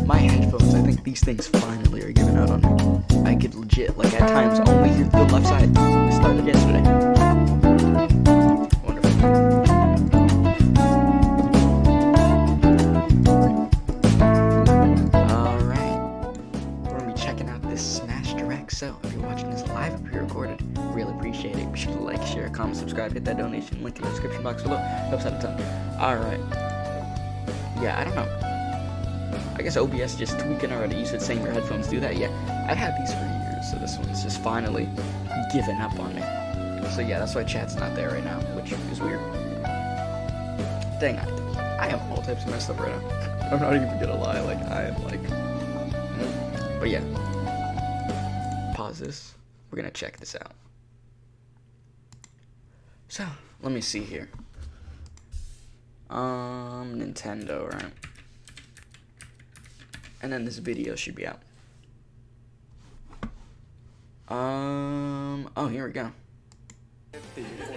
My headphones, I think these things finally are giving out on me. I could legit, like at times, only hear the left side. It started yesterday. Wonderful. Alright. We're going to be checking out this Smash Direct. So, if you're watching this live or pre-recorded, really appreciate it. Be sure to like, share, comment, subscribe, hit that donation link in the description box below. Helps out a ton. Alright. Yeah, I don't know. I guess OBS just tweaking already. You said saying your headphones do that. Yeah, I've had these for years, so this one's just finally giving up on me. So yeah, that's why chat's not there right now, which is weird. Dang, I am all types of messed up right now. I'm not even gonna lie, like, I am like... But yeah. Pause this. We're gonna check this out. So, let me see here. Nintendo, right? And then this video should be out. Oh, here we go.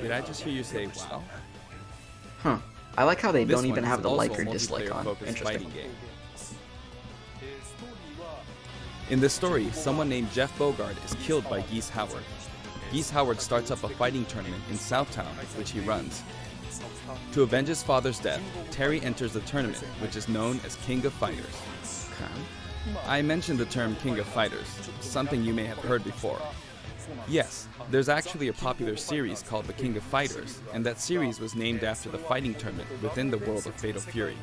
Did I just hear you say wow? Huh. I like how they This don't even one have is the also like a or dislike on. multiplayer-focused Interesting. fighting game. In this story, someone named Jeff Bogard is killed by Geese Howard. Geese Howard starts up a fighting tournament in Southtown, which he runs. To avenge his father's death, Terry enters the tournament, which is known as King of Fighters. Okay. I mentioned the term King of Fighters, something you may have heard before. Yes, there's actually a popular series called The King of Fighters, and that series was named after the fighting tournament within the world of Fatal Fury.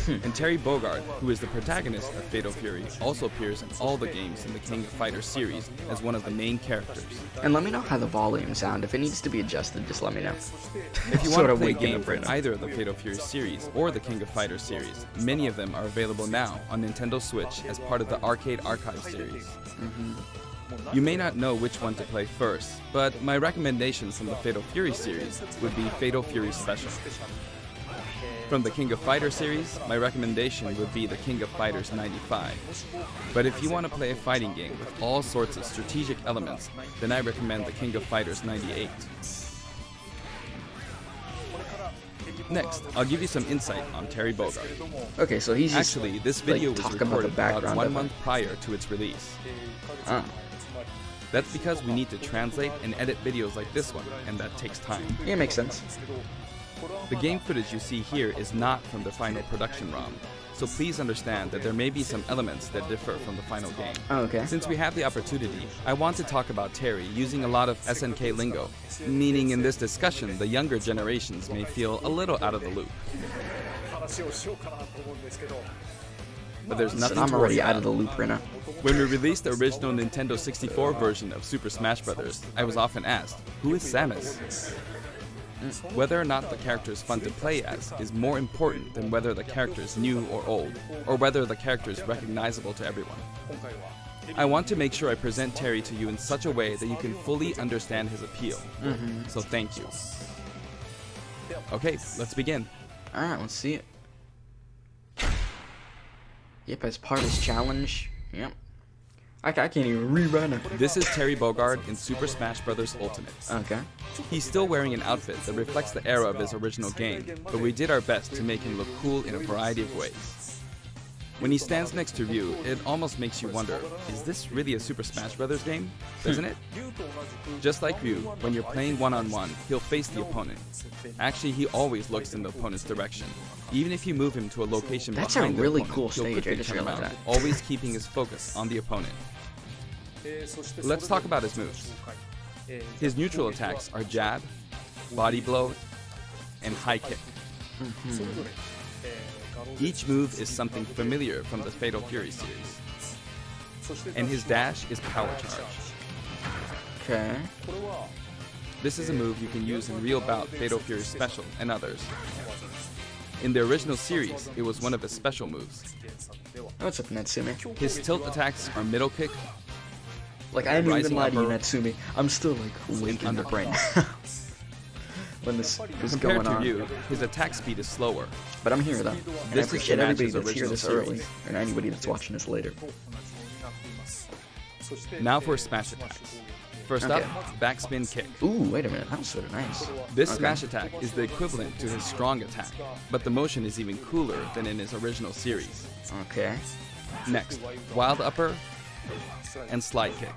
And Terry Bogard, who is the protagonist of Fatal Fury, also appears in all the games in the King of Fighters series as one of the main characters. And let me know how the volume sound. If it needs to be adjusted, just let me know. If you want to play waking games up right from now. either of the Fatal Fury series or the King of Fighters series, many of them are available now on Nintendo Switch as part of the Arcade Archive series. You may not know which one to play first, but my recommendations from the Fatal Fury series would be Fatal Fury Special. From the King of Fighters series, my recommendation would be the King of Fighters 95. But if you want to play a fighting game with all sorts of strategic elements, then I recommend the King of Fighters 98. Next, I'll give you some insight on Terry Bogard. Okay, so he's just, Actually, this video like, was talk about the recorded about background 1 of it. month prior to its release. Oh. That's because we need to translate and edit videos like this one, and that takes time. Yeah, makes sense. The game footage you see here is not from the final production ROM, so please understand that there may be some elements that differ from the final game. Oh, okay. Since we have the opportunity, I want to talk about Terry using a lot of SNK lingo, meaning in this discussion the younger generations may feel a little out of the loop. But there's nothing I'm to already worry out of the about. loop right now. When we released the original Nintendo 64 version of Super Smash Bros., I was often asked, who is Samus? Whether or not the character is fun to play as is more important than whether the character is new or old, or whether the character is recognizable to everyone. I want to make sure I present Terry to you in such a way that you can fully understand his appeal. So thank you. Okay, let's begin. Alright, let's see it. Yep, as part of this challenge. Yep. I can't even read right now. This is Terry Bogard in Super Smash Bros. Ultimate. Okay. He's still wearing an outfit that reflects the era of his original game, but we did our best to make him look cool in a variety of ways. When he stands next to Ryu, it almost makes you wonder, is this really a Super Smash Bros. Game? Doesn't it? Just like Ryu, when you're playing one-on-one, he'll face the opponent. Actually, he always looks in the opponent's direction. Even if you move him to a location That's a behind the really opponent, cool he'll stage, I quickly just turn realized around, that. always keeping his focus on the opponent. Let's talk about his moves. His neutral attacks are jab, body blow, and high kick. Each move is something familiar from the Fatal Fury series. And his dash is power charge. Okay. This is a move you can use in real bout Fatal Fury Special and others. In the original series, it was one of his special moves. What's up, Natsumi? His tilt attacks are middle kick, Like, I didn't even Rising lie to you, upper. Natsumi. I'm still, like, waking up right now. When this was compared going to on. Ryu, his attack speed is slower. But I'm here, though. And I This is appreciate the everybody match's that's here original this early. series. And anybody that's watching this later. Now for his smash attacks. First Okay. up, backspin kick. Ooh, wait a minute. That was sort of nice. This Okay. smash attack is the equivalent to his strong attack, but the motion is even cooler than in his original series. Okay. Next, wild upper and slide kick.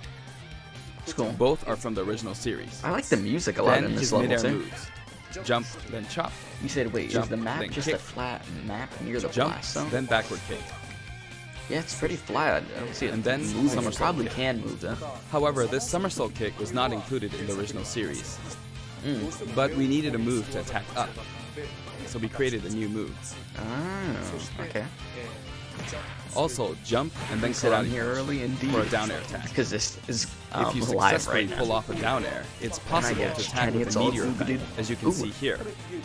It's cool. Both are from the original series. I like the music a lot Then in this his level midair too. moves. Jump, then chop. You said, wait, Jump, is the map then just kick. a flat map near the Jump, blast zone? then backward kick. Yeah, it's pretty flat. I don't see it And then moving. It somersault probably kick. can move though. However, this somersault kick was not included in the original series. But we needed a move to attack up. So we created a new move. Oh, okay. Also, jump and then Sit on karate here early indeed. for a down air attack. Because this is If you live successfully right pull now. off a down air, it's possible get to it. attack Kenny, with it's a all meteor googly. effect, as you can Ooh. see here.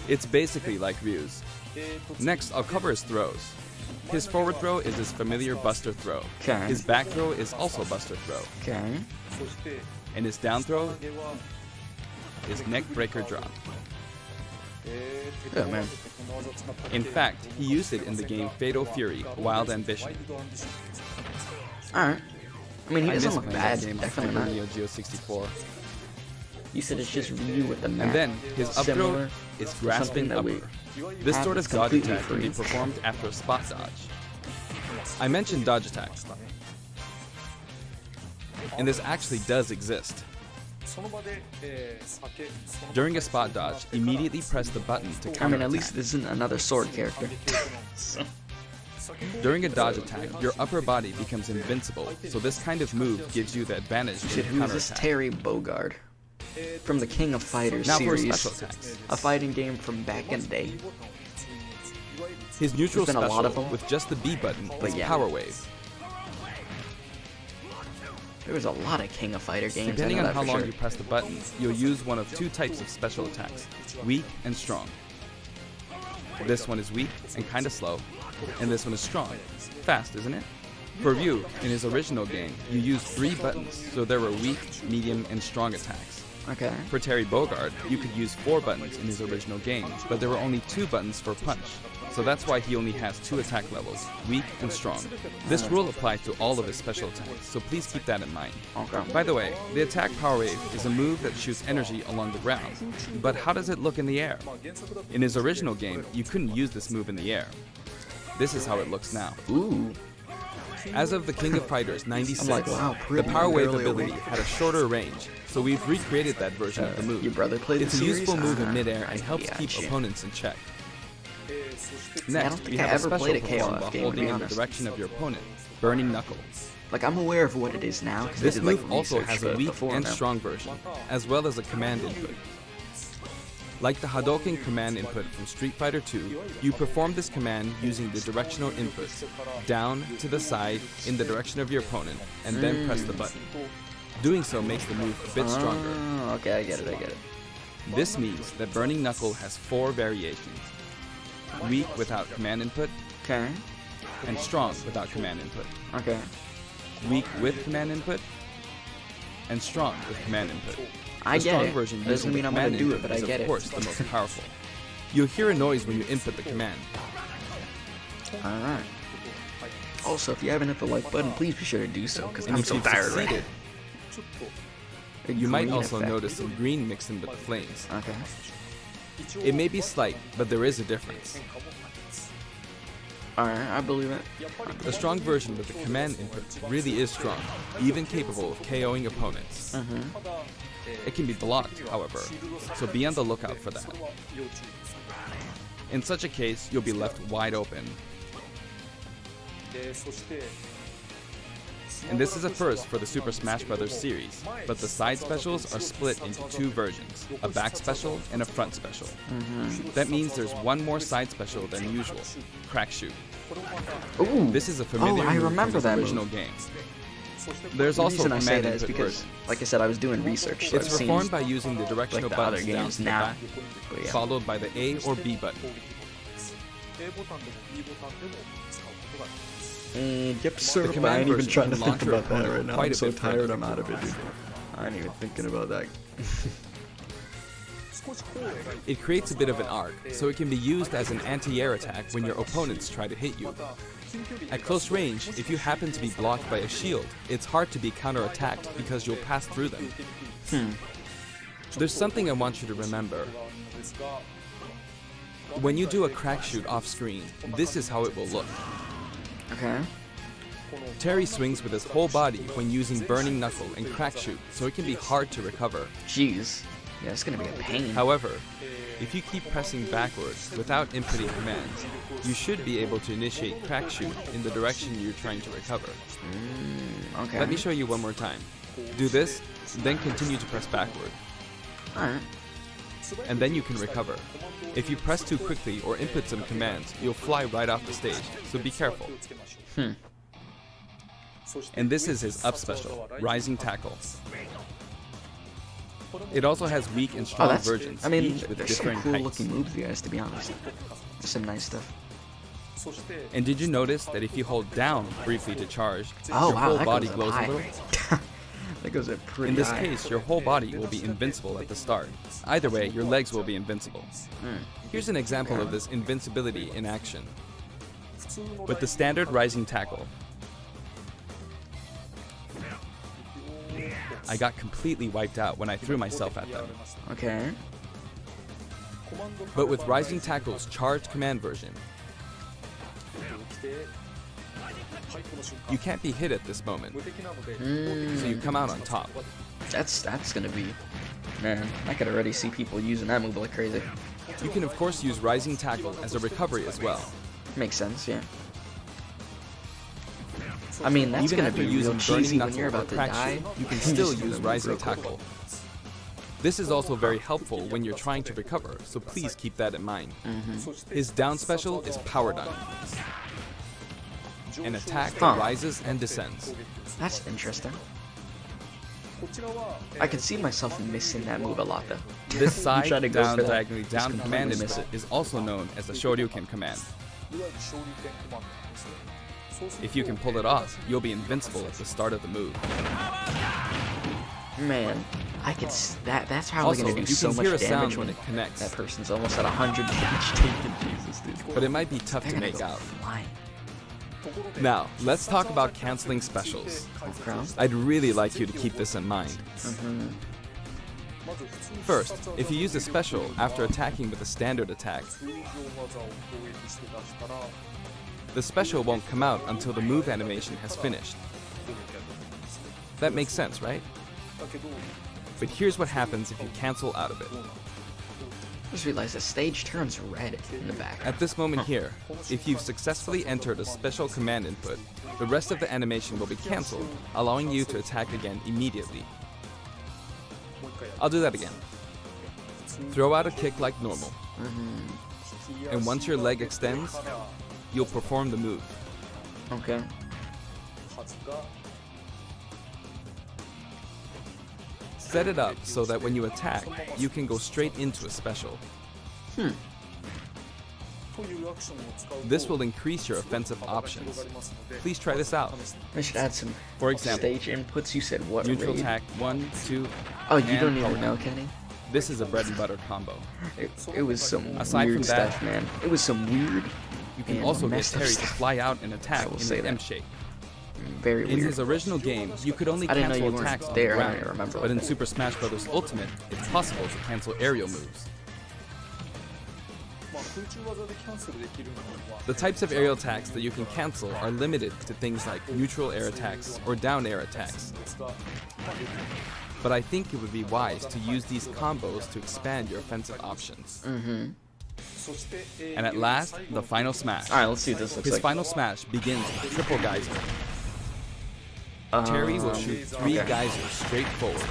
It's basically like Ryu's. Next, I'll cover his throws. His forward throw is his familiar buster throw. Okay. His back throw is also buster throw. Okay. And his down throw is neck breaker drop. Oh man. In fact, he used it in the game Fatal Fury Wild Ambition. Alright. I mean, he I doesn't miss look playing bad. that game on Definitely Hyper not. Neo Geo 64. You said it's just Ryu with the map. And then his up throw Similar is to grasping something that we upper. This have sort of that's dodge completely attack can be free. performed after a spot dodge. I mentioned dodge attack, and this actually does exist. During a spot dodge, immediately press the button to I counter mean, at least this isn't another sword character. During a dodge attack, your upper body becomes invincible, so this kind of move gives you the advantage to Shit, who is counter this? attack. Terry BOGARD. From the King of Fighters Now for series. special attacks. A fighting game from back in the day. His neutral There's been a special lot of them. with just the B button is yeah. Power Wave. There was a lot of King of Fighter games. Depending I know on that how for long sure. you press the button, you'll use one of two types of special attacks, weak and strong. This one is weak and kinda slow, and this one is strong. Fast, isn't it? For Ryu, in his original game, you used 3 buttons, so there were weak, medium, and strong attacks. Okay. For Terry BOGARD, you could use 4 buttons in his original game, but there were only 2 buttons for punch. So that's why he only has 2 attack levels, weak and strong. This rule applies to all of his special attacks, so please keep that in mind. Okay. By the way, the attack Power Wave is a move that shoots energy along the ground. But how does it look in the air? In his original game, you couldn't use this move in the air. This is how it looks now. Ooh. As of the King of Fighters 96, I'm like, wow, the pretty Power Wave early ability awake. had a shorter range, so we've recreated that version of the move. Your brother played It's the a series? useful move Ah, in midair and I helps keep gotcha. opponents in check. I don't Next, think we I have a ever special played a performed KOF while game, to holding be in the honest. direction of your opponent, Burning Knuckle. Like, I'm aware of what it is now. 'cause I This did, move like, also research has a weak before and now. strong version, as well as a command input. Like the Hadouken command input from Street Fighter II, you perform this command using the directional inputs, down, to the side, in the direction of your opponent, and then press the button. Doing so makes the move a bit stronger. Oh, okay, I get it. This means that Burning Knuckle has 4 variations. Weak without command input, Okay. and strong without command input. Okay. Weak with command input, and strong with command input. I The get strong it. version Doesn't using the mean I'm gonna command do it, input but I is get of it. course the most powerful. You'll hear a noise when you input the command. Alright. Also, if you haven't hit the like button, please be sure to do so, because And I'm if so you've tired right succeeded, now. you might Green also effect. notice some green mixed in with the flames. Okay. It may be slight, but there is a difference. Alright, I believe it. The strong version with the command input really is strong, even capable of KOing opponents. It can be blocked, however, so be on the lookout for that. In such a case, you'll be left wide open. And this is a first for the Super Smash Bros. Series, but the side specials are split into 2 versions, a back special and a front special. That means there's one more side special than usual, Crack Shoot. Ooh. This is a familiar I move remember from that his original move. game. There's The also a reason I say command that is input because, version. like I said, I was doing research. So It's I've seen, performed by using the directional like, the other buttons down games to the now. back, But yeah. followed by the A or B button. Yep, sir. The command version can launch your about that opponent right now. quite I'm a so bit tired. further. I'm out of it, dude. I ain't even thinking about that. It creates a bit of an arc, so it can be used as an anti-air attack when your opponents try to hit you. At close range, if you happen to be blocked by a shield, it's hard to be counterattacked because you'll pass through them. There's something I want you to remember. When you do a crack shoot off screen, this is how it will look. Okay. Terry swings with his whole body when using Burning Knuckle and crack shoot, so it can be hard to recover. Jeez. Yeah, it's gonna be a pain. However, if you keep pressing backwards without inputting commands, you should be able to initiate crack shoot in the direction you're trying to recover. Okay. Let me show you one more time. Do this, then continue to press backward. Alright. And then you can recover. If you press too quickly or input some commands, you'll fly right off the stage, so be careful. And this is his up special, Rising Tackle. It also has weak and strong versions, I mean, each with there's some different cool heights. looking moves, you guys, to be honest. There's some nice stuff. And did you notice that if you hold down briefly to charge, Oh, your wow, whole that body goes glows up a little? high. That goes up pretty In this high. case, your whole body will be invincible at the start. Either way, your legs will be invincible. Here's an example of this invincibility in action. With the standard Rising Tackle, I got completely wiped out when I threw myself at them. Okay. But with Rising Tackle's charged command version, you can't be hit at this moment, so you come out on top. That's gonna be... Man, I could already see people using that move like crazy. You can of course use Rising Tackle as a recovery as well. Makes sense, yeah. I mean, that's Even gonna after be real using cheesy Burning when you're Knuckle or about to Crack die. Shoot, you can just still do the use move Rising real quick. Tackle. This is also very helpful when you're trying to recover, so please keep that in mind. His down special is Power Dunk, an attack that rises and descends. That's interesting. I can see myself missing that move a lot, though. This You side try to go down for that, diagonally just down completely command miss input it. is also known as the Shoryuken command. If you can pull it off, you'll be invincible at the start of the move. Man, I could. That's probably Also, gonna do you so can much hear a damage sound when when it connects, that person's almost at 100 damage taken. Jesus, dude. but it might be tough They're to gonna make go out. flying. Now, let's talk about canceling specials. Okay. I'd really like you to keep this in mind. First, if you use a special after attacking with a standard attack, the special won't come out until the move animation has finished. That makes sense, right? But here's what happens if you cancel out of it. Just realized the stage turns red in the back. At this moment here, if you've successfully entered a special command input, the rest of the animation will be cancelled, allowing you to attack again immediately. I'll do that again. Throw out a kick like normal. And once your leg extends, you'll perform the move. Okay. Set it up so that when you attack, you can go straight into a special. This will increase your offensive options. Please try this out. I should add some For example, stage inputs. You said what? neutral raid? attack 1, 2. Oh, you and don't power even know, down. Kenny? This is a bread and butter combo. It was some Aside weird from that, stuff, man. It was some weird. You can and also get messed up Terry to stuff. fly out and attack I will in say an that. M shape. Very In weird. his original game, you could only I didn't know cancel you weren't attacks on there, the I ground, didn't remember but in that. Super Smash Bros. Ultimate, it's possible to cancel aerial moves. The types of aerial attacks that you can cancel are limited to things like neutral air attacks or down air attacks. But I think it would be wise to use these combos to expand your offensive options. And at last, the final smash. Alright, let's see what this looks His like. final smash begins with triple geyser. Terry will shoot 3 okay. geysers straight forward.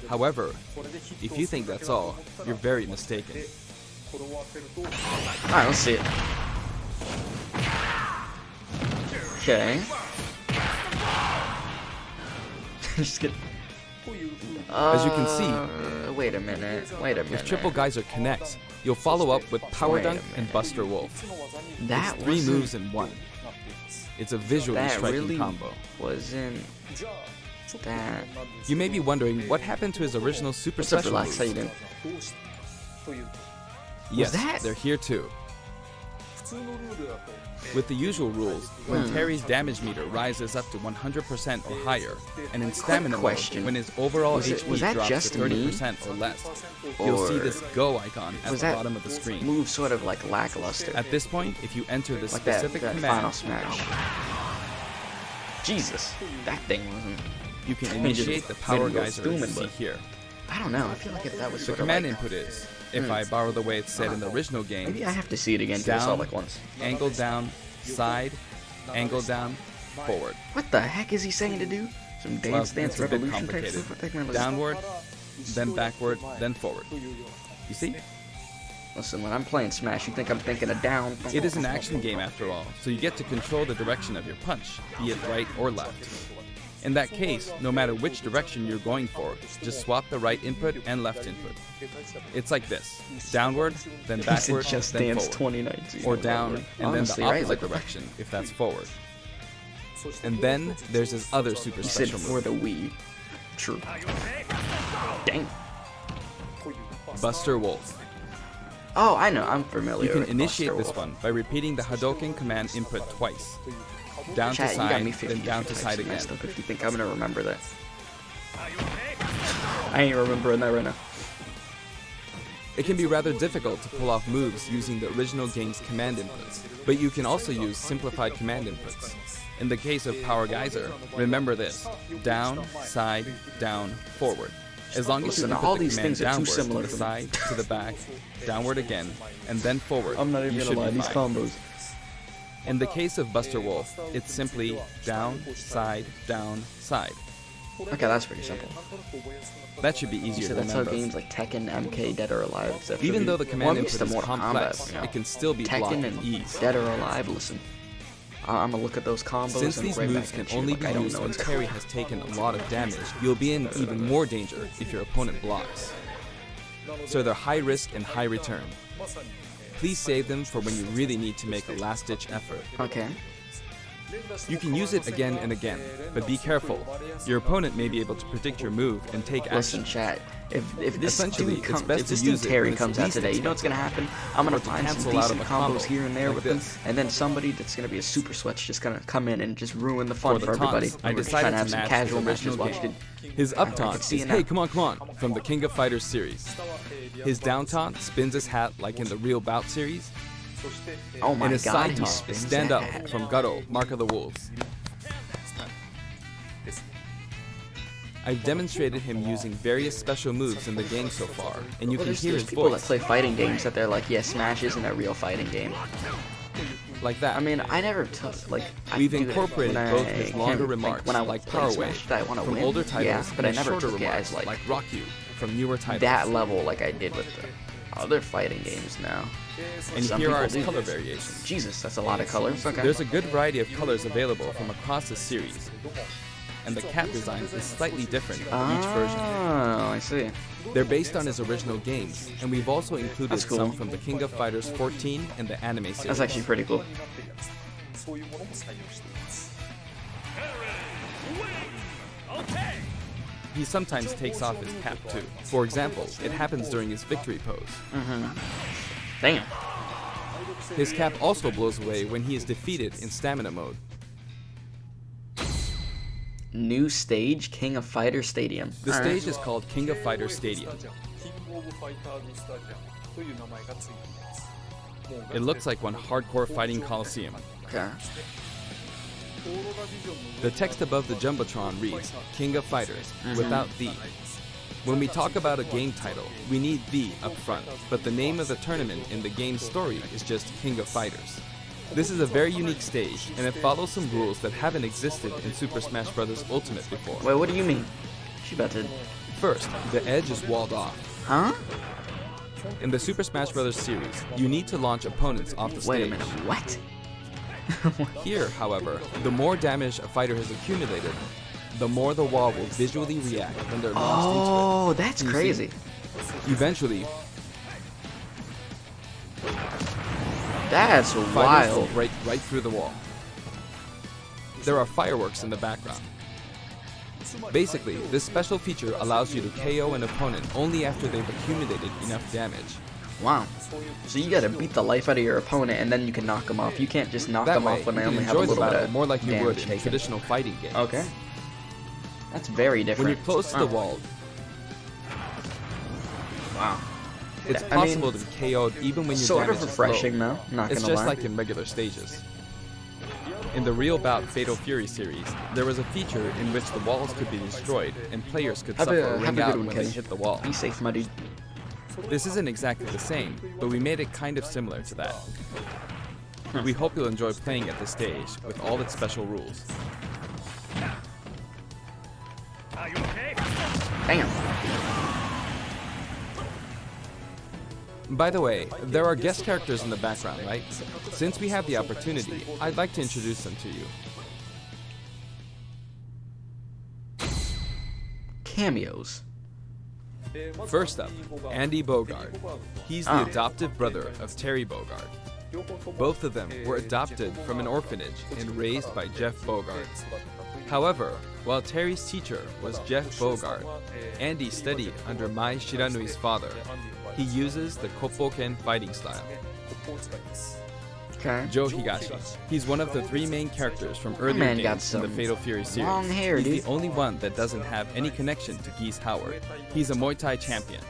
However, if you think that's all, you're very mistaken. Alright, let's see it. Okay. Just get. As you can see, Wait a minute. Wait a minute. if triple geyser connects, you'll follow up with power Wait a dunk and minute. Buster Wolf. That It's 3 wasn't- moves in 1. It's a visually That striking really combo. wasn't That. You may be wondering what happened to his original super What's up, special Relax? How you moves. doing? Yes, that? they're here too. With the usual rules, when Terry's damage meter rises up to 100% or higher, and in stamina mode, question. when his overall Was HP that drops just to me? 30% or less, you'll see Or this go icon at was the that bottom of the screen. move sort of like lackluster? At this point, if you enter the Like that, specific that final command, smash. Jesus, that thing wasn't. you can He just initiate the power made it go geyser you booming, see but- here. I don't know. I feel like if that was The sort command of like, input is, if I borrow the way it's said in the original game, maybe I have to see it again because I saw down, it like once. angle down, side, angle down, forward. What the heck is he saying to do? Some Well, Dance Dance it's a bit Revolution type complicated. stuff? What the heck, man, was- Downward, then backward, then forward. You see? Listen, when I'm playing Smash, you think I'm thinking of down. It is an action game after all, so you get to control the direction of your punch, be it right or left. In that case, no matter which direction you're going for, just swap the right input and left input. It's like this: downward, then He backward, said Just then Dance forward. 2019. Or down, and Honestly, then the right? opposite Like, direction, if that's forward. And then there's his other super He said special for move, the Wii. True. Dang. Buster Wolf. Oh, I know. I'm familiar. You can with initiate Buster this Wolf. one by repeating the Hadouken command input twice. Down to Chat, you got side, me 50 then down to types side of again. messed up if you think I'm gonna remember that. I ain't remembering that right now. It can be rather difficult to pull off moves using the original game's command inputs, but you can also use simplified command inputs. In the case of Power Geyser, remember this: down, side, down, forward. As long as you Listen, input all the these command things are too downward similar to the to me. side, to the back, downward again, and then forward, I'm not even you gonna should lie. be These fine. combos. In the case of Buster Wolf, it's simply down, side, side. Okay, that's pretty simple. That should be You easier said to that's how remember. games like Tekken, MK, Dead or Alive, etc. Even though the command Well, I'm used input to is Mortal complex, Kombat, you know. it can still be blocked Tekken with and ease. Dead or Alive. Listen, I'm gonna look at those combos. Since and these right moves back can at you only like be I don't used know when what's Terry has taken a lot of damage, you'll be in even more danger if your opponent blocks. So they're high risk and high return. Please save them for when you really need to make a last-ditch effort. Okay. You can use it again and again, but be careful. Your opponent may be able to predict your move and take Listen, action. chat. If this Essentially, dude it's comes, best if to this use dude it Terry when it's comes out least today, you know what's gonna happen? I'm gonna Or to find some cancel out decent of a combos combo, here and there like with them, this. and then somebody that's gonna be a super switch just gonna come in and just ruin the fun For for the everybody. taunts, I We're just decided trying to have to some match casual his matches. original Watched game. it. His up I can taunt see is, it "Hey, now. come on," from the King of Fighters series. His down taunt spins his hat like in the Real Bout series, Oh my and his god, side he taunt spins is Stand that Up hat. from Gutto, Mark of the Wolves. I've demonstrated him using various special moves in the game so far, and you Well, can hear there's his people that voice, play fighting games that they're like, yeah, Smash isn't a real fighting game. like that. I mean, I never took like. We've I do it incorporated when both I his can, longer remarks, when I like play Power Smash, Wave, that I want to from win. older titles, yeah, but I and never shorter took it remarks, as like Rock You, from newer titles. that level like I did with the other fighting games now. And Some here people are his do. color variations. Jesus, that's a lot of colors. Okay. There's a good variety of colors available from across the series, and the cap design is slightly different for each version. Oh, I see. They're based on his original games, and we've also included That's cool. some from the King of Fighters 14 and the anime series. That's actually pretty cool. He sometimes takes off his cap too. For example, it happens during his victory pose. Damn. His cap also blows away when he is defeated in stamina mode. New stage, King of Fighters Stadium. The All right. stage is called King of Fighters Stadium. It looks like one hardcore fighting coliseum. Okay. The text above the Jumbotron reads, King of Fighters, without the. When we talk about a game title, we need the up front, but the name of the tournament in the game's story is just King of Fighters. This is a very unique stage, and it follows some rules that haven't existed in Super Smash Bros. Ultimate before. Wait, what do you mean? She about to. First, the edge is walled off. Huh? In the Super Smash Bros. Series, you need to launch opponents off the Wait a stage. minute. What? Here, however, the more damage a fighter has accumulated, the more the wall will visually react when they're launched Oh, that's You see? crazy. into it. Eventually, That's fighters wild. will break right through the wall. There are fireworks in the background. Basically, this special feature allows you to KO an opponent only after they've accumulated enough damage. Wow. So you gotta beat the life out of your opponent and then you can knock them off. You can't just knock That them way, off when you I can only have a enjoy the little bit battle of more like you would damage in taken. traditional fighting games. Okay. That's very different. When you're close to the wall, Wow. it's I mean, possible to be KO'd even when your sort damage of is low. refreshing though, not It's gonna just lie. like in regular stages. In the Real Bout Fatal Fury series, there was a feature in which the walls could be destroyed and players could Have suffer a a ring good out one, when they Kenny. hit the wall. Be safe, my dude. This isn't exactly the same, but we made it kind of similar to that. We hope you'll enjoy playing at this stage with all its special rules. Damn. By the way, there are guest characters in the background, right? Since we have the opportunity, I'd like to introduce them to you. Cameos. First up, Andy Bogard. He's the adoptive brother of Terry Bogard. Both of them were adopted from an orphanage and raised by Jeff Bogard. However, while Terry's teacher was Jeff Bogard, Andy studied under Mai Shiranui's father. He uses the Koppoken fighting style. Okay. Joe Higashi. He's one of the three main characters from earlier man got games in the some Fatal Fury series. long hair, He's dude. the only one that doesn't have any connection to Geese Howard. He's a Muay Thai champion.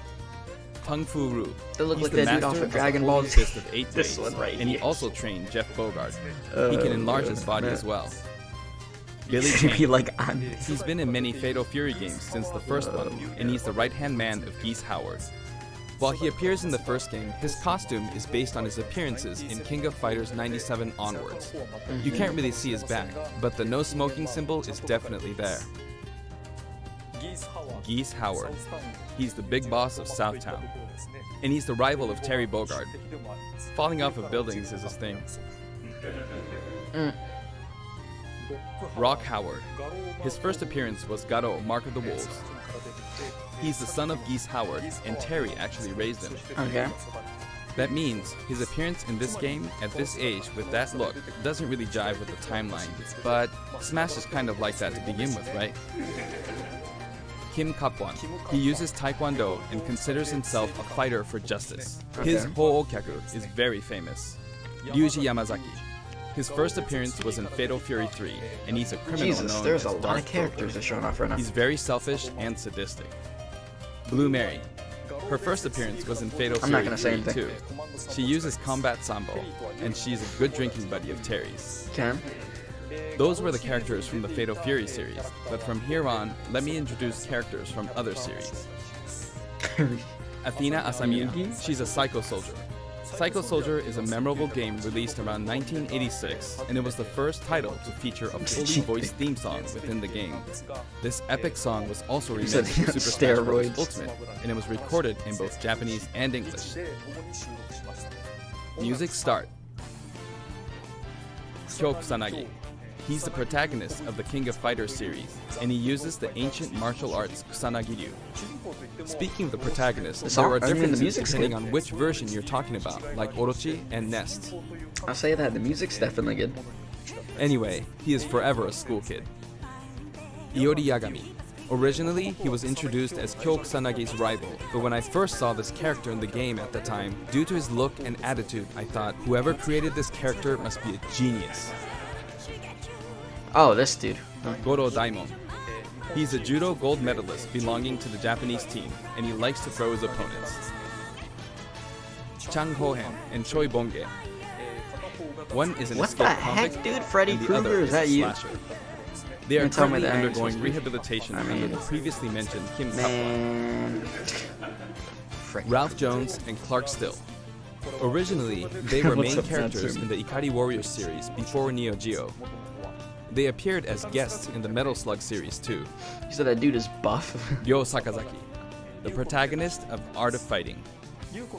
Kung Fu Ru. They look He's like the that dude off master of Dragon the Ball holy Z. fist of 8 This ways, one right and he here. also trained Jeff Bogard. He can enlarge his body as well. Billy Should be Chang. like on. He's been in many Fatal Fury games since the first one, and he's the right-hand man of Geese Howard. While he appears in the first game, his costume is based on his appearances in King of Fighters 97 onwards. You can't really see his back, but the no smoking symbol is definitely there. Geese Howard. He's the big boss of Southtown, and he's the rival of Terry Bogard. Falling off of buildings is his thing. Rock Howard. His first appearance was Garo, Mark of the Wolves. He's the son of Geese Howard, and Terry actually raised him. Okay. That means his appearance in this game at this age with that look doesn't really jive with the timeline, but Smash is kind of like that to begin with, right? Kim Kapwan. He uses Taekwondo and considers himself a fighter for justice. His Okay. Ho'okyaku is very famous. Ryuji Yamazaki. His first appearance was in Fatal Fury 3, and he's a criminal Jesus, known there's a as lot Dark of characters that are showing off right now. He's very selfish and sadistic. Blue Mary. Her first appearance was in Fatal I'm not Fury gonna say 3 anything. too. She uses combat sambo, and she's a good drinking buddy of Terry's. Okay. Those were the characters from the Fatal Fury series, but from here on, let me introduce characters from other series. Athena Asamiya. She's a Psycho Soldier. Psycho Soldier is a memorable game released around 1986, and it was the first title to feature a fully voiced theme song within the game. This epic song was also said remixed to Super Smash Bros. steroids. Ultimate, and it was recorded in both Japanese and English. Music start. Kyo Kusanagi. He's the protagonist of the King of Fighters series, and he uses the ancient martial arts Kusanagi-ryu. Speaking of the protagonist, The there song- are I mean, the differences music's depending good. on which version you're talking about, like Orochi and Nest. I'll say that the music's definitely good. Anyway, he is forever a school kid. Iori Yagami. Originally, he was introduced as Kyo Kusanagi's rival, but when I first saw this character in the game at the time, due to his look and attitude, I thought whoever created this character must be a genius. Oh, this dude. Goro Daimon. He's a judo gold medalist belonging to the Japanese team, and he likes to throw his opponents. Chang Hohen and Choi Bonge. One is an What escaped the heck, convict, dude? Freddy and the Krueger, other is that a you? slasher. They are Don't tell me currently that ain't undergoing supposed to be- rehabilitation I under mean- the previously mentioned Kim Kaplan. Man. Frick. Ralph Jones and Clark Still. Originally, they were What's main up, characters Natsu? in the Ikari Warriors series before Neo Geo. They appeared as guests in the Metal Slug series too. You said that dude is buff. Ryo Sakazaki, the protagonist of Art of Fighting.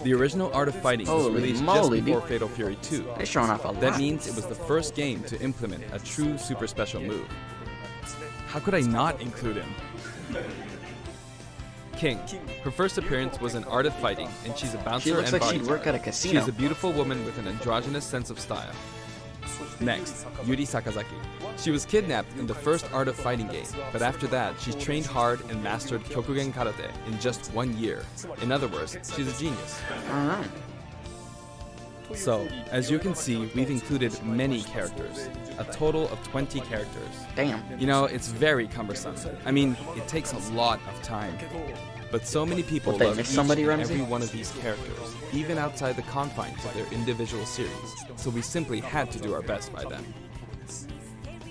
The original Art of Fighting was Holy released moly, just before dude. Fatal Fury 2. They're showing off a lot. That means it was the first game to implement a true super special move. How could I not include him? King. Her first appearance was in Art of Fighting, and she's a bouncer She looks and like she'd bodyguard. work at a casino. She's a beautiful woman with an androgynous sense of style. Next, Yuri Sakazaki. She was kidnapped in the first Art of Fighting game, but after that, she trained hard and mastered Kyokugen Karate in just 1 year. In other words, she's a genius. Alright. So, as you can see, we've included many characters. A total of 20 characters. Damn. You know, it's very cumbersome. I mean, it takes a lot of time. But so many people What, they love missed each somebody, and Ramsey? every one of these characters, even outside the confines of their individual series, so we simply had to do our best by them.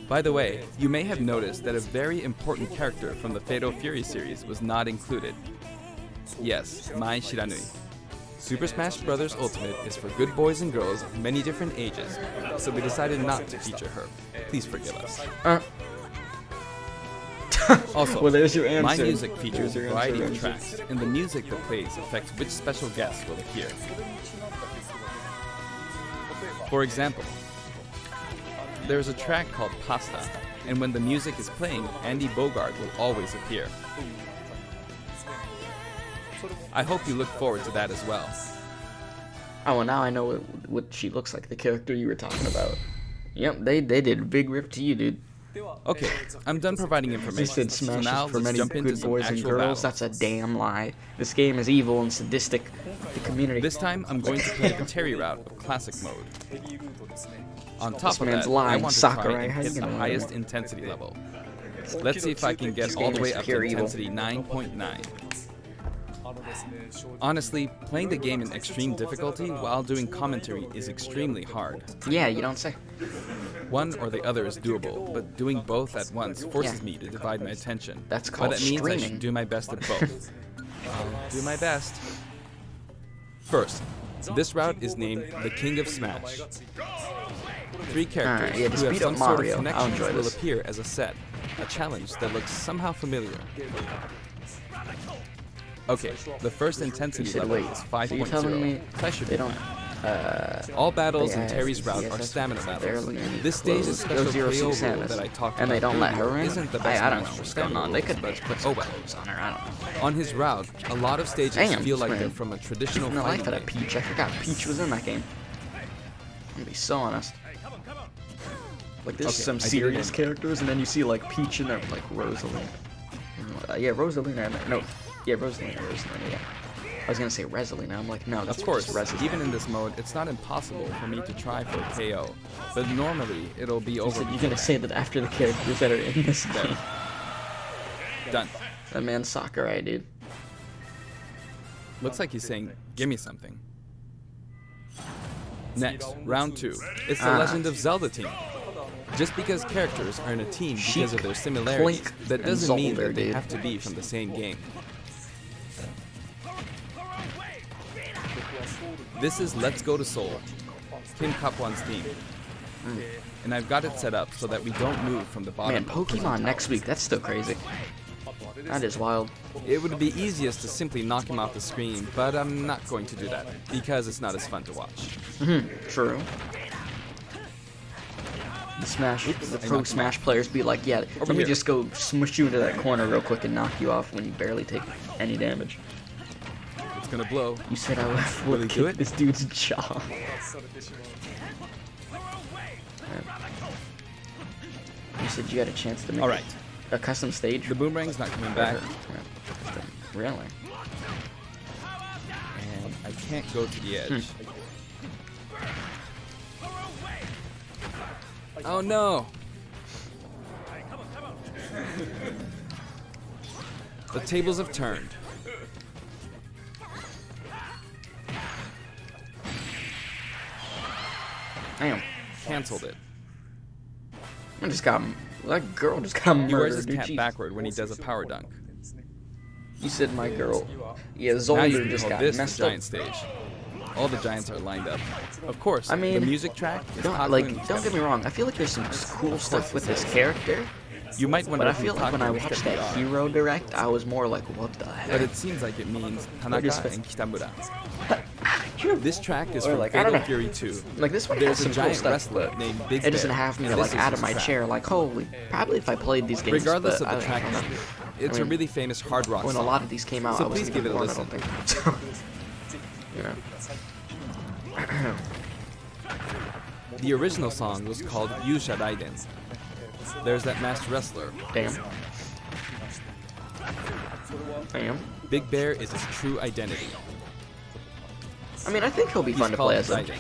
By the way, you may have noticed that a very important character from the Fatal Fury series was not included. Yes, Mai Shiranui. Super Smash Bros. Ultimate is for good boys and girls of many different ages, so we decided not to feature her. Please forgive us. Also, well, there's your answer. my music features a There's your variety answer, of tracks, and the music that plays affects which special guests will appear. For example, there's a track called Pasta, and when the music is playing, Andy Bogard will always appear. I hope you look forward to that as well. Oh, well, now I know what she looks like, the character you were talking about. Yep, they did a big rip to you, dude. Okay, I'm done providing You information. said So Smash now is for let's many jump into good some boys and actual girls. battles. That's a damn lie. This game is evil and sadistic. The community. This time, I'm going to play the Terry route of Classic Mode. On top This of man's that, lying. I want to Sakurai, try and how you hit the gonna lie? highest intensity level. Let's see if I can get This all the game way is up to pure evil. intensity 9.9. Honestly, playing the game in extreme difficulty while doing commentary is extremely hard. Yeah, you don't say. One or the other is doable, but doing both at once forces Yeah. me to divide my attention. That's called But it means I streaming. should do my best at both. I'll do my best. First, this route is named the King of Smash. 3 characters Alright, yeah, just who have beat some up sort Mario. of I'll connection enjoy will this. appear as a set, a challenge that looks somehow familiar. Okay, the first intensity You said, level wait, is so you're telling me 5.0. So I should they be don't. fine. All battles in they Terry's have- route yes, are that's stamina battles. barely any This stage's clothes. special Those Zero KO Six rule Samus. that I talked And about they don't let her earlier in? isn't the best I don't match know for what's going stamina on. They rules, could but put oh some well. clothes on her. I don't know. On his route, a lot of stages Damn, feel like man. they're from a traditional No life fighting had a game. Peach. I forgot Peach was in that game. I'm gonna be so honest. Like there's Okay, some I did it serious again. characters, and then you see like Peach in there, like Rosalina. Yeah, Rosalina. No, yeah, Rosalina. Yeah. I was gonna say Resolina. I'm like, no, that's Of course, just Resolina. even in this mode, it's not impossible for me to try for a KO, but normally it'll be You over. said you're before gonna say that after the characters that are in this There. game. Done. That man's Sakurai, dude. Looks like he's saying, "Give me something." Next, round 2. It's the Ah. Legend of Zelda team. Just because characters are in a team because of their similarities, Clink, that and doesn't mean Zolder, that they dude. have to be from the same game. This is Let's Go to Seoul, Kim Kapwan's team. And I've got it set up so that we don't move from the bottom. Man, Pokemon next week. That's still crazy. That is wild. It would be easiest to simply knock him off the screen, but I'm not going to do that, because it's not as fun to watch. True. The Smash, the I pro knocked him Smash players be like, yeah, let me here. just go smush you into that corner real quick and knock you off when you barely take any damage. It's gonna blow. You said I would Will he do kick it? this dude's jaw. You said you had a chance to make Alright, a custom stage? the boomerang's not coming back, Really? and I can't go to the edge. Oh no! The tables have turned. Damn. Cancelled it. I just got, that girl just got He wears murdered, his dude. cap Jeez. backward when he does a power dunk. You said my girl. Yeah, Now you Zolder can just call got this the messed up. giant stage. All the giants are lined up. Of course, I mean, the music track is Don't, Taco like, and don't get me wrong. I feel like there's some cool stuff with this character, You might wonder but I who feel like when I Taco and watched Kitamu that are, Hero Direct, I was more like, what the but heck? it seems like it means Like his Tanaka fa- and Kitamura. This track is Or from like, I don't Fatal know. Fury 2. Like this one There's has a some cool giant stuff, wrestler but named Big it doesn't Bear, have me to and like this is out of his my track. chair. Like, holy, probably if I played these games. Regardless but of the I track don't know. listed, it's I a mean, really famous hard rock when a song. lot of these came out, So I was please give it a born, listen. I don't think. You know. The original song was called Yusha Raiden. There's that masked wrestler. Damn. Damn. Big Bear is his true identity. I mean, I think he'll be fun to He's called play as him. Raiden.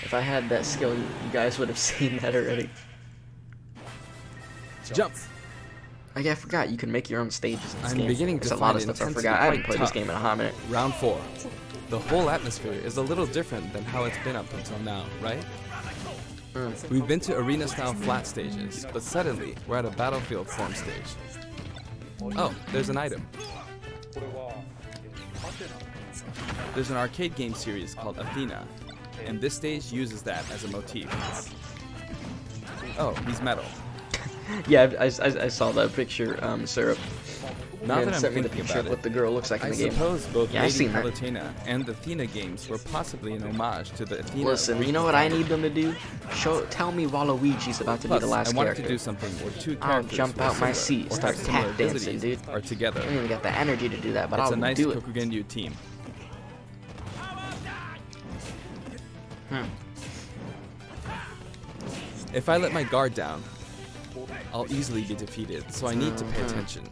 If I had that skill, you guys would have seen that already. Jump! Oh, yeah, I forgot you can make your own stages in this I'm game. beginning to There's a lot of find stuff I intensity forgot. I haven't quite played this tough. game in a hot minute. Round 4. The whole atmosphere is a little different than how it's been up until now, right? We've been to arena-style flat stages, but suddenly we're at a battlefield form stage. Oh, there's an item. There's an arcade game series called Athena, and this stage uses that as a motif. Oh, he's metal. Yeah, I saw that picture, Syrup. Now Man that I'm sent me the thinking picture about of what it, the girl looks like in I the game. suppose both Yeah, I've Lady seen that. Palutena and the Athena games were possibly an homage to the Athena. Listen, you know what I need them to do? Tell me Waluigi's about to Plus, be the last I wanted character. to do something where two I'll characters jump who are out my similar seat, or start have similar tap dancing, abilities dude. are together. I don't even got the energy to do that, but It's I'll a nice do it. Kokugenryu team. If I let my guard down, I'll easily be defeated, so I need to pay attention.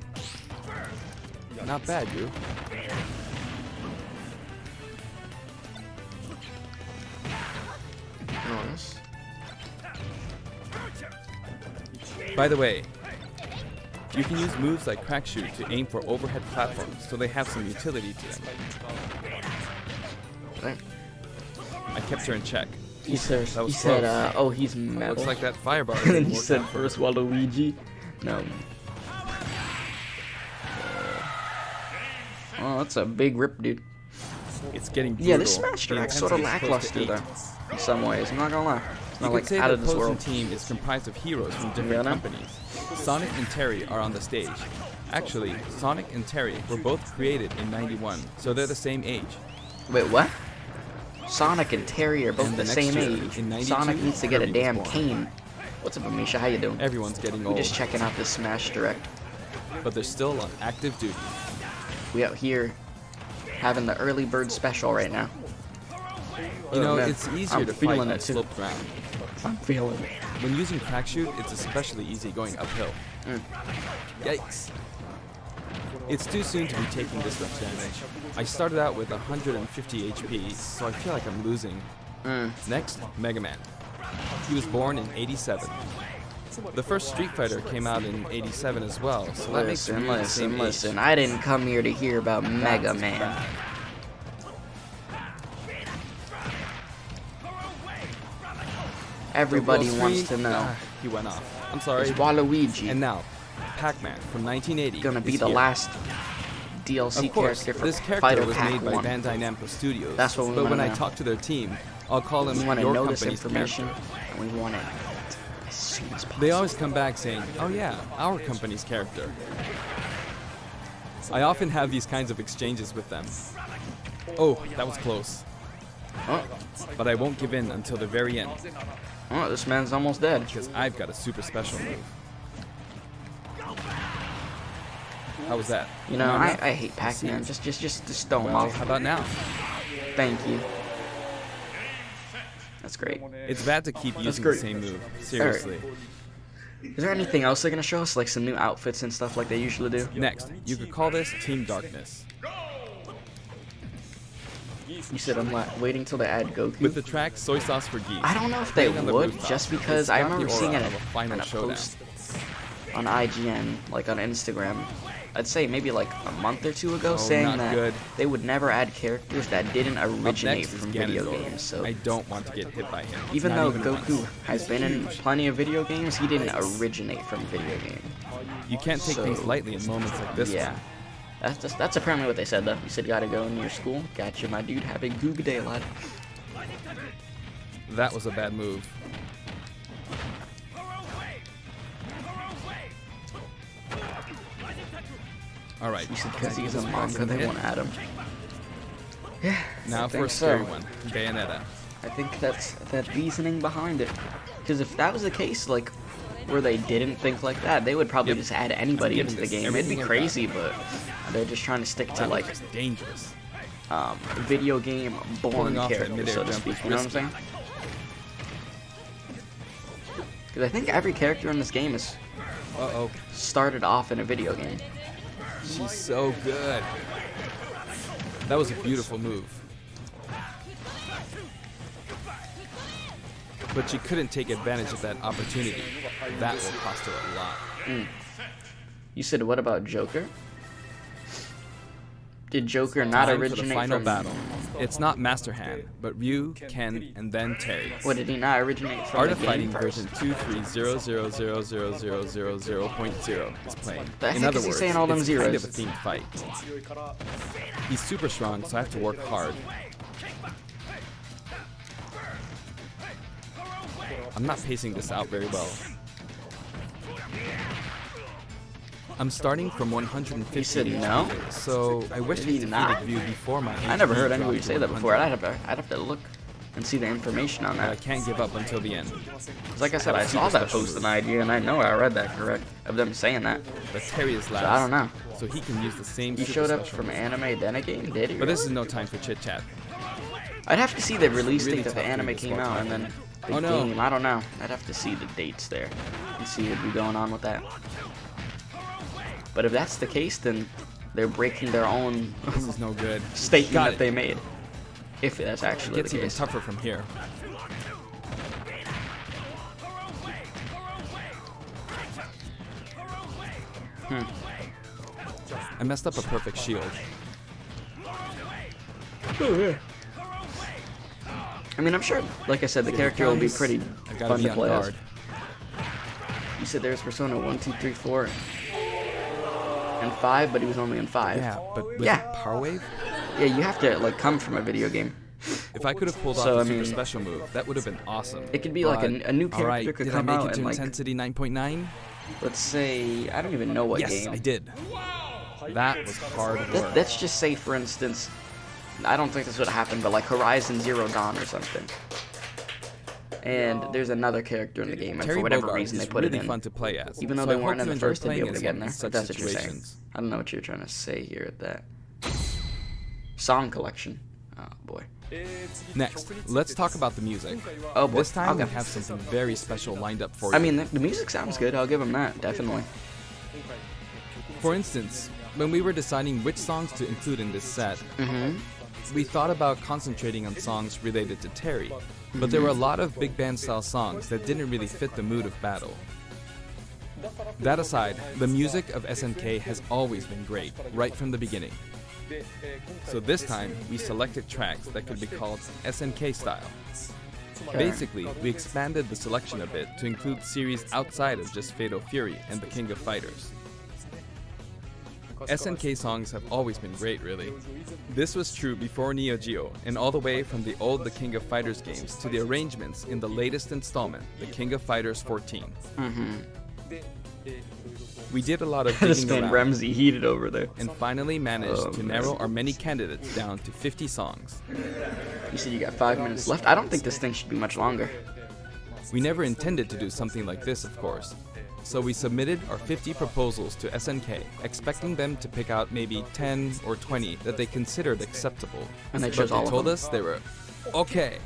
Not bad, you. Nice. By the way, you can use moves like Crack Shoot to aim for overhead platforms, so they have some utility to them. Right. I kept her in check. He said, That was oh, he's metal. Looks like that firebar. And then didn't he work said out for first her. Waluigi. No. Oh, that's a big rip, dude. It's getting brutal. Yeah, this Smash The Direct's sort of intensity is close to lackluster, 8. though. In some ways, I'm not gonna lie. It's You not could like say out the of this opposing world. team is comprised of heroes from different Yeah, no? companies. Sonic and Terry are on the stage. Actually, Sonic and Terry were both created in '91, so they're the same age. Wait, what? Sonic and Terry are both And the the same next year, age. in 92, Sonic needs to get a Kirby was damn born. cane. What's up, Amisha? How you doing? Everyone's getting We're old, just checking out this Smash Direct. but they're still on active duty. We out here having the early bird special right now. You know, man, it's easier I'm to fight feeling on it too. sloped ground. I'm feeling it. When using Crack Shoot, it's especially easy going uphill. Yikes. It's too soon to be taking this much damage. I started out with 150 HP, so I feel like I'm losing. Next, Mega Man. He was born in '87. The first Street Fighter came out in '87 as well, so that makes me the same age. Listen. I didn't come here to hear about Mega That's Man. bad. Everybody The wants screen- to know. He went off. I'm sorry. Is Waluigi And now, Pac-Man from 1980 gonna be is the here. last DLC Of course, character for this character Fighter was Pack made by 1? Bandai Namco Studios. That's what we But wanna when I know. talk to their team, I'll call them We want to your know this company's information, character. and we want it as soon as possible. They always come back saying, "Oh yeah, our company's character." I often have these kinds of exchanges with them. Oh, that was close. Oh, But I won't give in until the very end, oh, this man's almost dead. because I've got a super special move. How was that? You know, Not I enough? hate Pac-Man. Just throw him Well, off. how about now? Thank you. That's great. It's bad to keep using great. the same move. Seriously. Is there anything else they're gonna show us, like some new outfits and stuff like they usually do? Next, you could call this Team Darkness. You said I'm waiting till they add Goku. With the track Soy Sauce for Geese. I don't know if they playing on the would, rooftop, just because it's I got the remember seeing aura it of a final in a showdown. post on IGN, like on Instagram. I'd say maybe like a month or two ago, saying not that good. they would never add characters that didn't Up originate next is from video Ganondorf. games. So I don't want to get hit by him. even Not though even Goku once. has been in plenty of video games, he didn't originate from video game. You can't take So, things lightly in moments like this Yeah. one. That's apparently what they said though. You said you gotta go in your school. Gotcha, my dude. Have a goog day, lad. That was a bad move. Alright. You said because he's a manga, they won't add him. Yeah. Now I for a think scary so. one. Bayonetta. I think that's that reasoning behind it. Because if that was the case, like, where they didn't think like that, they would probably Yep. just add anybody I'm into giving the this game. It'd be everything I've crazy, but they're just trying to stick to, That like, was dangerous. video game born Pulling off that character, mid-air so to jump speak. is You know what I'm saying? Because I think every character in this game is Uh-oh. started off in a video game. She's so good. That was a beautiful move. But she couldn't take advantage of that opportunity. That will cost her a lot. You said, what about Joker? Did Joker not Time for originate the final from... battle. It's not Master Hand, but Ryu, Ken, and then Terry. What, did he not originate from Art the of game Fighting first? version 230000000.0 is playing. The In heck other is he words, saying all them it's kind zeros? of a themed fight. He's super strong, so I have to work hard. I'm not pacing this out very well. I'm starting from 150. You said no? So I wish Did I he defeated not? Ryu before my I never heard HP anybody dropped say to that before. 100. I'd have to look and see the information on But I that. can't give up until the end. 'Cause like I said, I have a saw super that special post move. an idea, and I know I read that correct of them saying that. But Terry is last. So I don't know. So he can use the same He super showed up special from move. anime, then a game, did he? But this is no time for chit chat. I'd have to see the release Really date that the tough to anime do this came while out, and then the Oh, no. game. I don't know. I'd have to see the dates there and see what'd be going on with that. But if that's the case, then they're breaking their own This is no good. statement Got that it. they made. If that's actually Gets the even case. tougher from here. I messed up a perfect shield. I mean, I'm sure, like I said, the character will be pretty I gotta fun be to on play as. guard. You said there's Persona 1, 2, 3, 4, and 5, but he was only in 5. Yeah, but with Yeah. Power Wave? Yeah, you have to like come from a video game. If I could have pulled off So, the I super mean, special move, that would have been awesome. It could be like a new All character right, could did come I make out it to and like, intensity 9.9? let's say, I don't even know what Yes, game. I did. That was hard work. Let's just say, for instance, I don't think this would happen, but like Horizon Zero Dawn or something. And there's another character in the game, and Terry for whatever BOGARD reason is they put really it in. fun to play as. Even though so they I weren't hope in you the enjoy first, they'd be playing able to as get him in there. in If such that's what you're saying. situations. I don't know what you're trying to say here at that. Song collection. Oh boy. Next, let's talk about the music. Oh boy. This time we Okay. have something very special lined up for you. I mean, the music sounds good. I'll give them that, definitely. For instance, when we were deciding which songs to include in this set, we thought about concentrating on songs related to Terry, but there were a lot of big band style songs that didn't really fit the mood of battle. That aside, the music of SNK has always been great, right from the beginning. So this time, we selected tracks that could be called SNK style. Basically, we expanded the selection a bit to include series outside of just Fatal Fury and the King of Fighters. SNK songs have always been great, really. This was true before Neo Geo, and all the way from the old The King of Fighters games to the arrangements in the latest installment, The King of Fighters 14. We did a lot of This digging man around Ramsey heated over there. and finally managed Oh, to man. narrow our many candidates down to 50 songs. You said you got 5 minutes left. I don't think this thing should be much longer. We never intended to do something like this, of course. So we submitted our 50 proposals to SNK, expecting them to pick out maybe 10 or 20 that they considered acceptable. And they But chose all they of told them. us they were okay.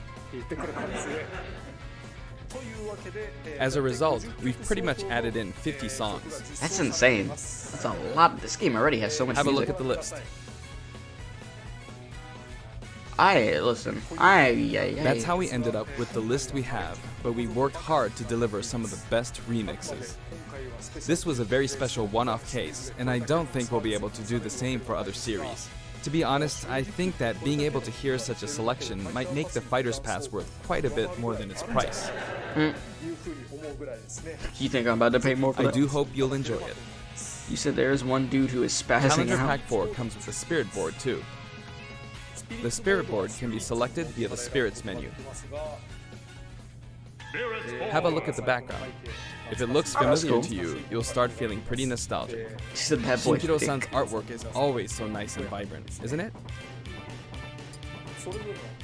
As a result, we've pretty much added in 50 songs. That's insane. That's a lot. This game already has so much Have a music. look at the list. That's how we ended up with the list we have, but we worked hard to deliver some of the best remixes. This was a very special one-off case, and I don't think we'll be able to do the same for other series. To be honest, I think that being able to hear such a selection might make the Fighter's Pass worth quite a bit more than its price. You think I'm about to pay more for I that? do hope you'll enjoy it. You said there is one dude who is spazzing Calendar out. Pack 4 comes with a Spirit Board too. The Spirit Board can be selected via the Spirits menu. Have a look at the background. If it looks That's familiar cool. to you, you'll start feeling pretty nostalgic. You said that boy. Shinjiro-san's artwork is always so nice and vibrant, isn't it?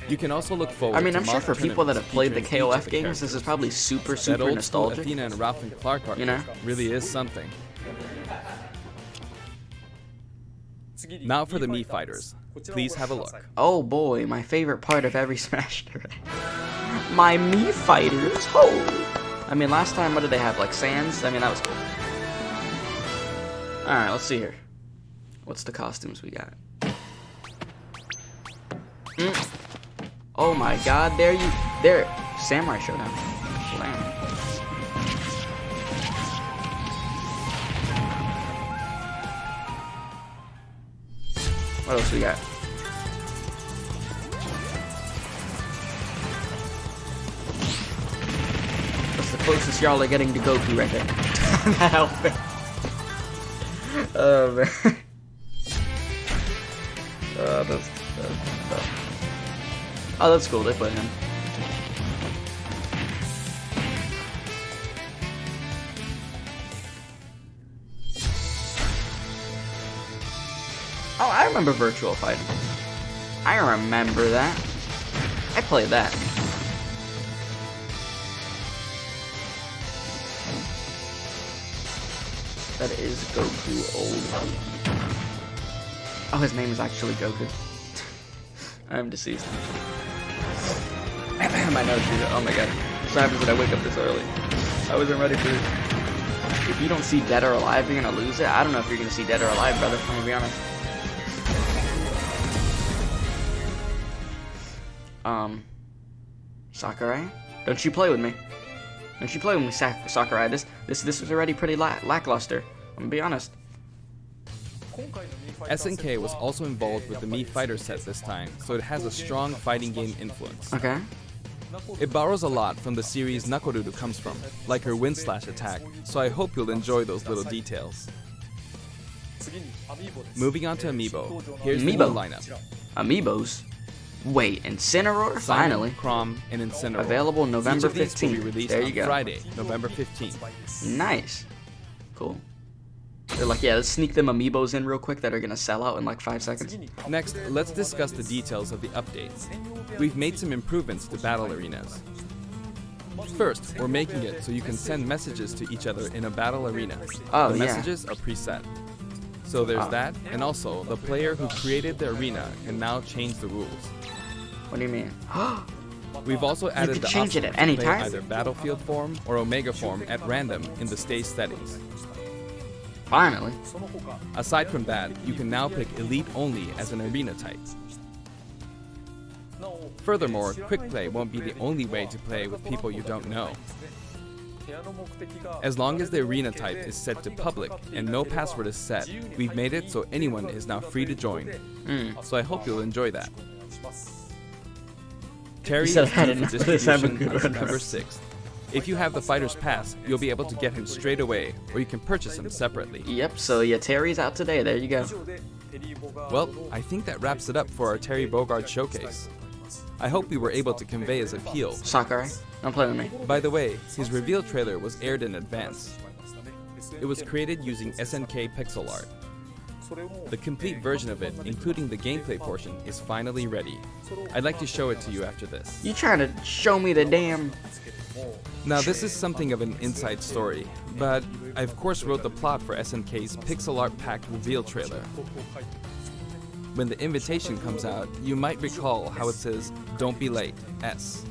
You can also look forward I mean, to I'm sure mock for people that have tournaments played the featuring each of KOF the games, characters. this is probably super, That super old school nostalgic. Athena and Ralph and Clark artwork You know? really is something. Now for the Mii Fighters. Please have a look. Oh boy, my favorite part of every Smash Direct. My Mii fighters, holy. I mean, last time, what did they have, like Sans? I mean, that was cool. Alright, let's see here. What's the costumes we got? Oh my god, there. Samurai Showdown. Slam. What else we got? That's the closest y'all are getting to Goku right there. That outfit. Oh man. Oh, that's cool. They play him. Oh, I remember Virtual Fighting. I remember that. I played that. That is Goku old. Oh, his name is actually Goku. I'm deceased. My nose is, oh my god. This happens when I wake up this early. I wasn't ready for it. If you don't see Dead or Alive, you're gonna lose it. I don't know if you're gonna see Dead or Alive, brother. I'm gonna be honest. Sakurai? Don't you play with me. Don't you play with me, Sakurai. This was already pretty lackluster. I'm gonna be honest. SNK was also involved with the Mii Fighter set this time, so it has a strong fighting game influence. Okay. It borrows a lot from the series Nakoruru comes from, like her wind slash attack, so I hope you'll enjoy those little details. Moving on to Amiibo, here's the lineup. Amiibos? Wait, Incineroar? Finally. Chrom, and Incineroar. Available November 15th. Will be released there you on go. Friday, November 15th. Nice. Cool. They're like, yeah, let's sneak them Amiibos in real quick that are gonna sell out in like 5 seconds. Next, let's discuss the details of the updates. We've made some improvements to battle arenas. First, we're making it so you can send messages to each other in a battle arena. Oh, the yeah. messages are preset. So there's that, and also the player who created the arena can now change the rules. What do you mean? We've also added the change it option at any to play time? either Battlefield form or Omega form at random in the stage settings. Finally. Aside from that, you can now pick Elite only as an arena type. Furthermore, quick play won't be the only way to play with people you don't know. As long as the arena type is set to public and no password is set, we've made it so anyone is now free to join. So I hope you'll enjoy that. Terry is due for distribution on September 6th. If you have the Fighter's Pass, you'll be able to get him straight away, or you can purchase him separately. Yep, so yeah, Terry's out today. There you go. Well, I think that wraps it up for our Terry BOGARD showcase. I hope we were able to convey his appeal. Sakurai, don't play with me. By the way, his reveal trailer was aired in advance. It was created using SNK pixel art. The complete version of it, including the gameplay portion, is finally ready. I'd like to show it to you after this. You trying to show me the damn... Now this is something of an inside story, but I of course wrote the plot for SNK's pixel art packed reveal trailer. When the invitation comes out, you might recall how it says, "Don't be late, S."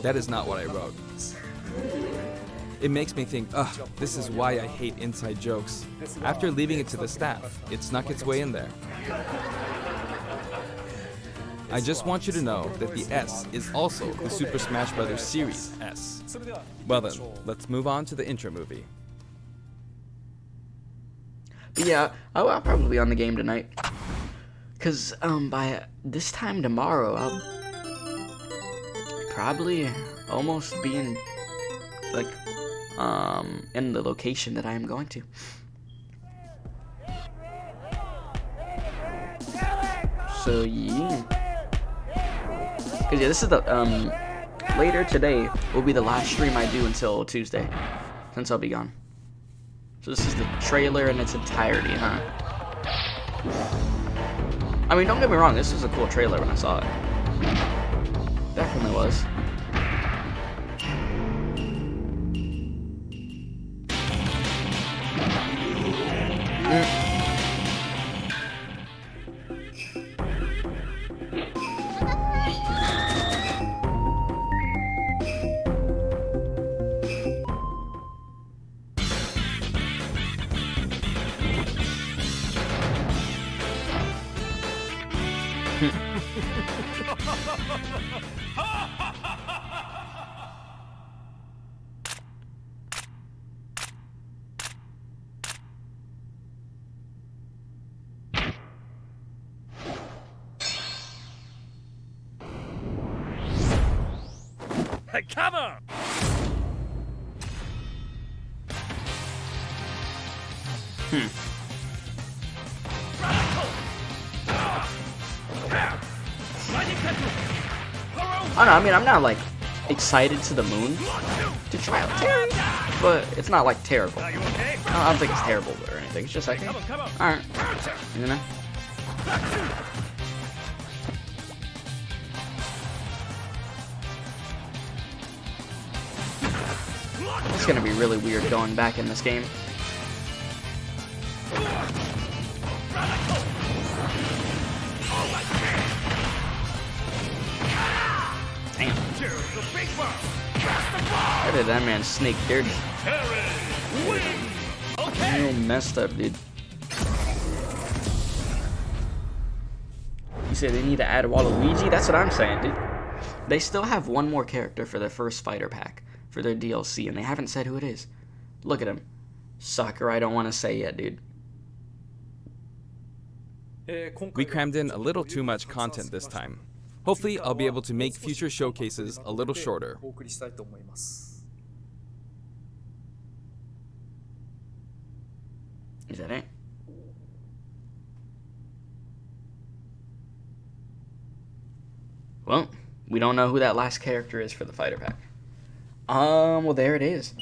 That is not what I wrote. It makes me think, ugh, this is why I hate inside jokes. After leaving it to the staff, it snuck its way in there. I just want you to know that the S is also the Super Smash Bros. Series S. Well then, let's move on to the intro movie. But yeah, I'll probably be on the game tonight. Cause by this time tomorrow, I'll probably almost be in in the location that I am going to. So yeah. Cause yeah, this is the later today will be the last stream I do until Tuesday, since I'll be gone. So this is the trailer in its entirety, huh? I mean, don't get me wrong, this was a cool trailer when I saw it. Definitely was. Cover! I don't know, I mean, I'm not like excited to the moon to try out Terry, but it's not like terrible. I don't think it's terrible or anything. It's just like, alright, you know. It's gonna be really weird going back in this game. Damn. How did that man snake dirty? Real messed up, dude. You say they need to add Waluigi? That's what I'm saying, dude. They still have one more character for their first fighter pack, for their DLC, and they haven't said who it is. Look at him. Sucker, I don't want to say yet, dude. We crammed in a little too much content this time. Hopefully, I'll be able to make future showcases a little shorter. Is that it? Well, we don't know who that last character is for the fighter pack. Well, there it is.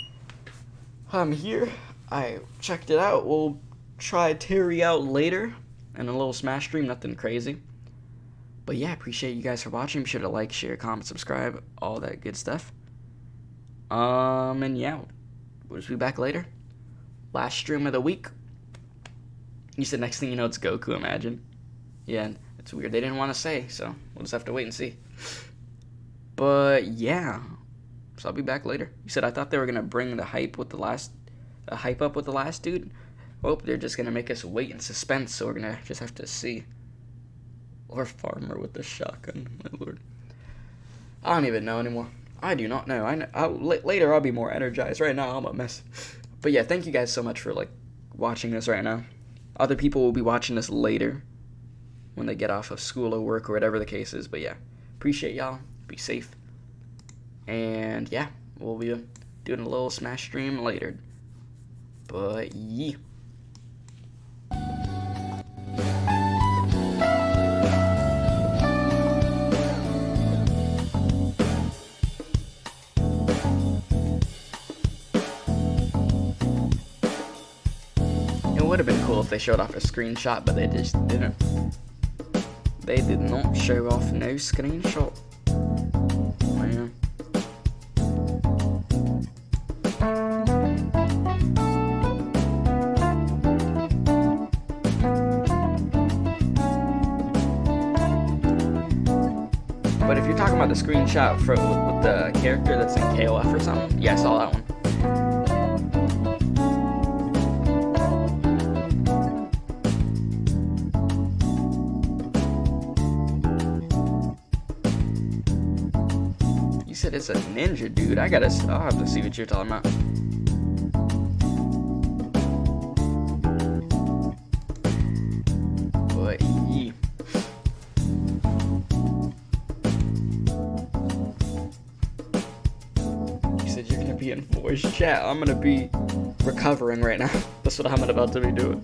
I'm here. I checked it out. We'll try Terry out later in a little Smash stream. Nothing crazy. But yeah, appreciate you guys for watching. Be sure to like, share, comment, subscribe, all that good stuff. And yeah, we'll just be back later. Last stream of the week. You said next thing you know it's Goku, imagine. Yeah, it's weird. They didn't want to say, so we'll just have to wait and see. But yeah, so I'll be back later. You said I thought they were gonna bring the hype with the last, hype up with the last dude. Well, they're just gonna make us wait in suspense, so we're gonna just have to see. Or Farmer with the shotgun, my lord. I don't even know anymore. I do not know. Later I'll be more energized. Right now I'm a mess. But yeah, thank you guys so much for like watching this right now. Other people will be watching this later when they get off of school or work or whatever the case is. But yeah, appreciate y'all. Be safe. And yeah, we'll be doing a little Smash stream later. But yeah. It would have been cool if they showed off a screenshot, but they just didn't. They did not show off no screenshot. Man. But if you're talking about the screenshot for with the character that's in KOF or something, yeah, I saw that one. You said it's a ninja, dude. I'll have to see what you're talking about. But yeah. You said you're gonna be in voice chat. I'm gonna be recovering right now. That's what I'm about to be doing.